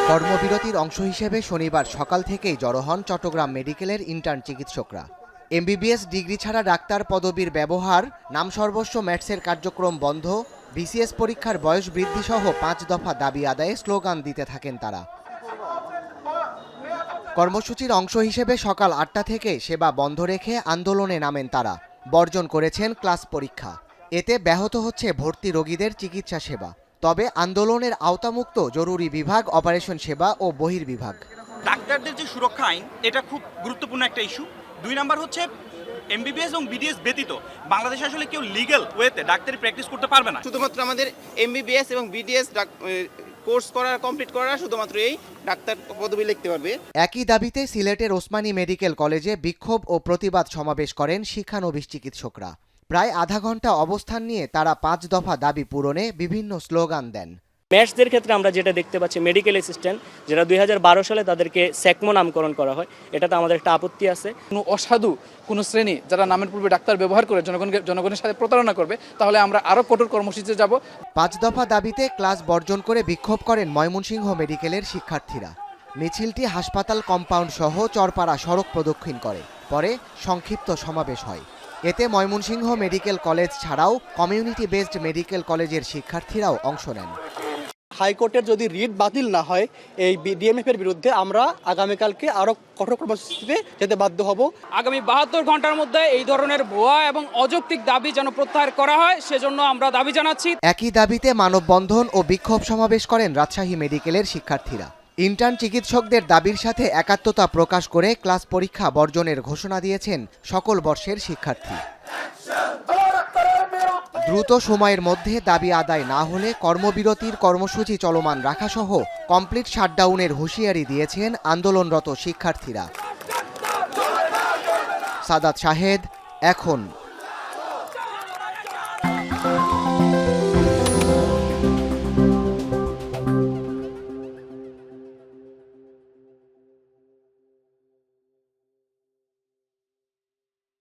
কর্মবিরতির অংশ হিসেবে শনিবার সকাল থেকেই জড়ো হন চট্টগ্রাম মেডিকেলের ইন্টার্ন চিকিৎসকরা। এমবিবিএস ডিগ্রি ছাড়া ডাক্তার পদবীর ব্যবহার, নামসর্বস্ব ম্যাটসের কার্যক্রম বন্ধ, বিসিএস পরীক্ষার বয়স বৃদ্ধিসহ 5 দফা দাবি আদায়ে স্লোগান দিতে থাকেন তারা। কর্মসূচির অংশ হিসেবে সকাল 8টা থেকে সেবা বন্ধ রেখে আন্দোলনে নামেন তারা। বর্জন করেছেন ক্লাস পরীক্ষা। এতে ব্যাহত হচ্ছে ভর্তি রোগীদের চিকিৎসা সেবা। তবে আন্দোলনের আওতামুক্ত জরুরি বিভাগ, অপারেশন সেবা ও বহির্বিভাগ। ডাক্তারদের যে সুরক্ষা আইন, এটা খুব গুরুত্বপূর্ণ একটা ইস্যু। 2 নাম্বার হচ্ছে এমবিবিএস এবং বিডিএস ব্যতীত বাংলাদেশে আসলে কেউ লিগ্যাল ওয়েতে ডাক্তারি প্র্যাকটিস করতে পারবে না। শুধুমাত্র আমাদের এমবিবিএস এবং বিডিএস কোর্স কমপ্লিট করা শুধুমাত্র এই ডাক্তার পদবি লিখতে পারবে। একই দাবিতে সিলেটের ওসমানী মেডিকেল কলেজে বিক্ষোভ ও প্রতিবাদ সমাবেশ করেন শিক্ষানবিশ চিকিৎসকরা। প্রায় আধা ঘন্টা অবস্থান নিয়ে তারা 5 দফা দাবি পূরণে বিভিন্ন স্লোগান দেন। ম্যাটসদের ক্ষেত্রে আমরা যেটা দেখতে পাচ্ছি, মেডিকেল অ্যাসিস্ট্যান্ট যারা 2012 সালে তাদেরকে স্যাকমো নামকরণ করা হয়, এটাতে আমাদের একটা আপত্তি আছে। কোনো অসাধু কোনো শ্রেণী যারা নামের পূর্বে ডাক্তার ব্যবহার করে জনগণের সাথে প্রতারণা করবে, তাহলে আমরা আরও কঠোর কর্মসূচিতে যাব। 5 দফা দাবিতে ক্লাস বর্জন করে বিক্ষোভ করেন ময়মনসিংহ মেডিকেলের শিক্ষার্থীরা। মিছিলটি হাসপাতাল কম্পাউন্ড সহ চরপাড়া সড়ক প্রদক্ষিণ করে। পরে সংক্ষিপ্ত সমাবেশ হয়। এতে ময়মনসিংহ মেডিকেল কলেজ ছাড়াও কমিউনিটি বেসড মেডিকেল কলেজের শিক্ষার্থীরাও অংশ নেন। হাইকোর্টের যদি রিট বাতিল না হয় এই ডিএমএফ এর বিরুদ্ধে আমরা আগামীকালকে আরও কঠোর কর্মসূচিতে যেতে বাধ্য হব। আগামী 72 ঘন্টার মধ্যে এই ধরনের ভুয়া এবং অযৌক্তিক দাবি যেন প্রত্যাহার করা হয়, সেজন্য আমরা দাবি জানাচ্ছি। একই দাবিতে মানববন্ধন ও বিক্ষোভ সমাবেশ করেন রাজশাহী মেডিকেলের শিক্ষার্থীরা। ইন্টার্ন চিকিৎসকদের দাবির সাথে একাত্মতা প্রকাশ করে ক্লাস পরীক্ষা বর্জনের ঘোষণা দিয়েছেন সকল বর্ষের শিক্ষার্থী। দ্রুত সময়ের মধ্যে দাবি আদায় না হলে কর্মবিরতির কর্মসূচি চলমান রাখাসহ কমপ্লিট শাটডাউনের হুঁশিয়ারি দিয়েছেন আন্দোলনরত শিক্ষার্থীরা। সাদাত শাহেদ, এখন।